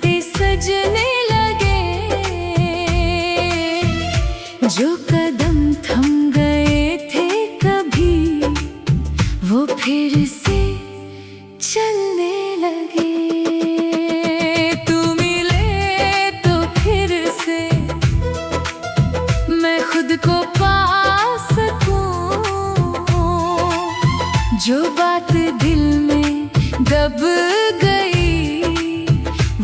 तेरे सजने लगे। जो कदम थम गए थे कभी, वो फिर से चलने लगे। तू मिले तो फिर से मैं खुद को पा सकूं। जो बात दिल में दब गई,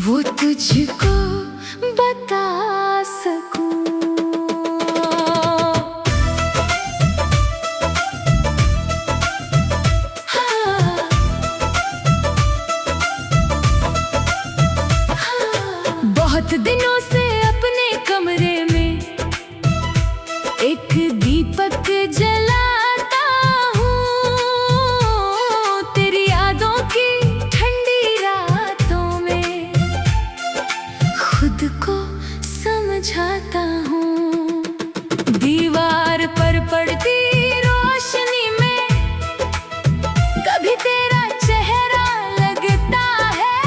वो तुझको बता सकूं। बहुत दिनों से अपने कमरे में एक दीपक जलाता हूँ। तेरी यादों की ठंडी रातों में खुद को समझाता हूँ। दीवार पर पड़ती रोशनी में कभी तेरा चेहरा लगता है।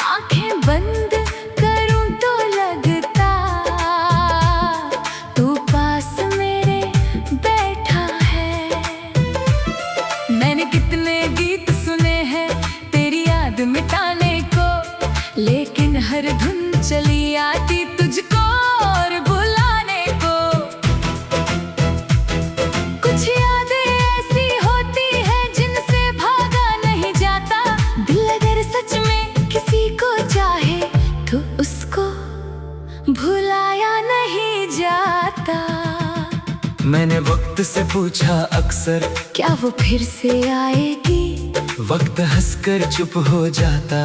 आंखें बंद करूं तो लगता तू पास मेरे बैठा है। मैंने कितने गीत सुने हैं तेरी याद मिटाने को, लेकिन हर धुन चली आती तुझको और बुलाने को। कुछ यादें ऐसी होती हैं जिनसे भागा नहीं जाता। दिल अगर सच में किसी को चाहे तो उसको भुलाया नहीं जाता। मैंने वक्त से पूछा अक्सर, क्या वो फिर से आएगी? वक्त हंसकर चुप हो जाता।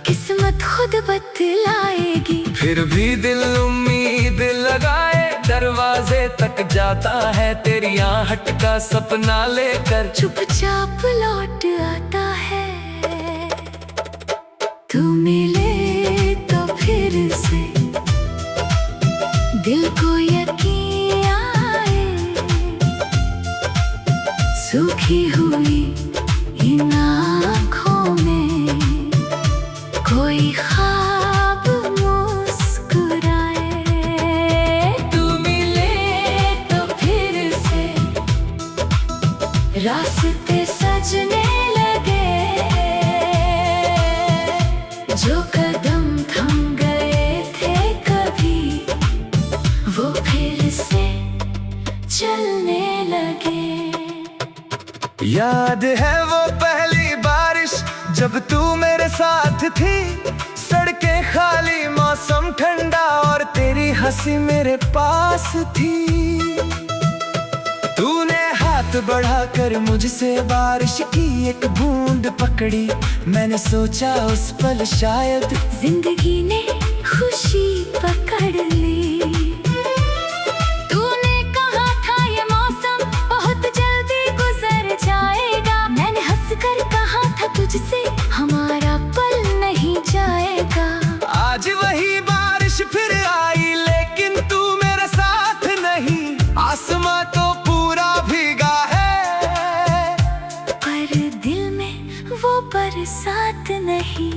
किस्मत खुद बतलाएगी। फिर भी दिल उम्मीद लगाए दरवाजे तक जाता है। तेरी आहट का सपना लेकर चुपचाप लौट आता है। तू मिले तो फिर से दिल को यकीन आए। सूखी हुई इन आँखों में कोई ख्वाब मुस्कुराए। तू मिले तो फिर से रास्ते सजने लगे। जो कदम थम गए थे कभी, वो फिर से चलने लगे। याद है वो पहली बारिश जब तू मेरे साथ थी। सड़कें खाली, मौसम ठंडा और तेरी हंसी मेरे पास थी। तूने हाथ बढ़ाकर मुझसे बारिश की एक बूंद पकड़ी। मैंने सोचा उस पल शायद जिंदगी ने खुशी पकड़ ली। तूने कहा था ये मौसम बहुत जल्दी गुजर जाएगा। मैंने हंसकर कहा था तुझसे हमारा पल नहीं जाएगा। आज वही बारिश फिर आई, लेकिन तू मेरे साथ नहीं। आसमां तो पूरा भीगा है, पर दिल में वो बरसात नहीं।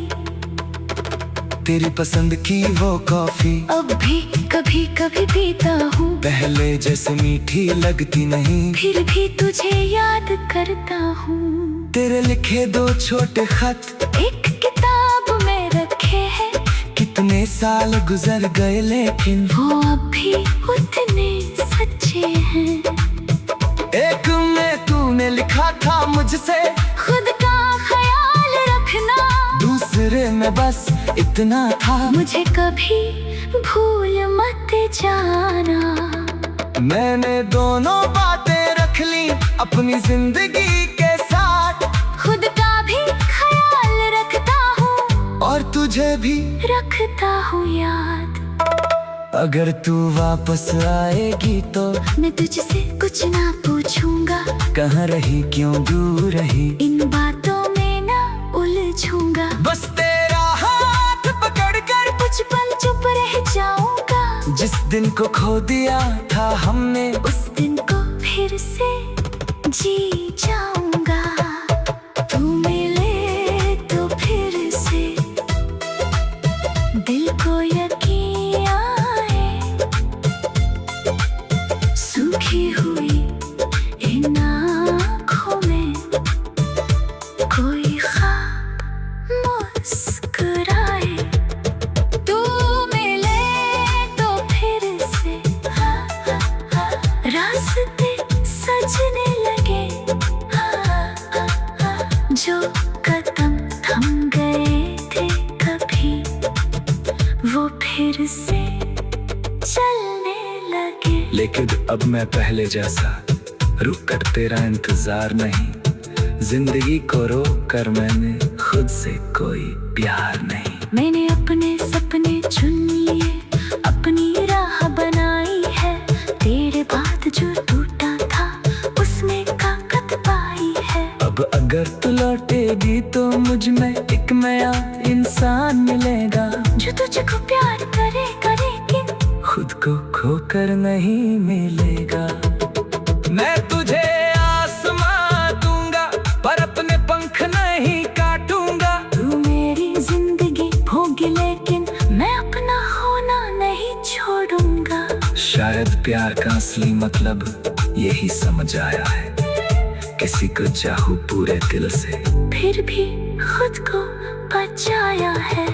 तेरी पसंद की वो कॉफी अब भी कभी कभी पीता हूँ। पहले जैसे मीठी लगती नहीं, फिर भी तुझे याद करता हूँ। तेरे लिखे दो छोटे खत एक किताब में रखे हैं। कितने साल गुजर गए लेकिन वो अब भी उतने सच्चे हैं। एक में तूने लिखा था मुझसे खुद का ख्याल रखना। दूसरे में बस इतना था, मुझे कभी भूल मत जाना। मैंने दोनों बातें रख ली अपनी जिंदगी के साथ। खुद का भी ख्याल रखता हूँ और तुझे भी रखता हूँ याद। अगर तू वापस आएगी तो मैं तुझसे कुछ ना पूछूंगा। कहाँ रही, क्यों दूर रही, इन बातों में ना उलझूंगा। बस तेरा हाथ पकड़कर कुछ पल चुप रह जाऊंगा। जिस दिन को खो दिया था हमने, उस दिन को फिर से जी जाऊंगा। तू मिले तो फिर से वो फिर से चलने लगे। लेकिन अब मैं पहले जैसा रुक कर तेरा इंतजार नहीं, जिंदगी को रोक कर मैंने खुद से कोई प्यार नहीं। मैंने अपने सपने चुन लिए, अपनी राह बनाई है, तेरे बाद जो टूटा था उसमें ताकत पाई है। अब अगर तू लौटेगी तो मुझ में एक नया इंसान मिलेगा, जो तुझको प्यार करेगा लेकिन खुद को खोकर नहीं मिलेगा। मैं तुझे आसमां दूंगा पर अपने पंख नहीं काटूंगा। तू मेरी जिंदगी भोगी लेकिन मैं अपना होना नहीं छोड़ूंगा। शायद प्यार का असली मतलब यही समझ आया है, किसी को चाहूं पूरे दिल से फिर भी खुद को बचाया है।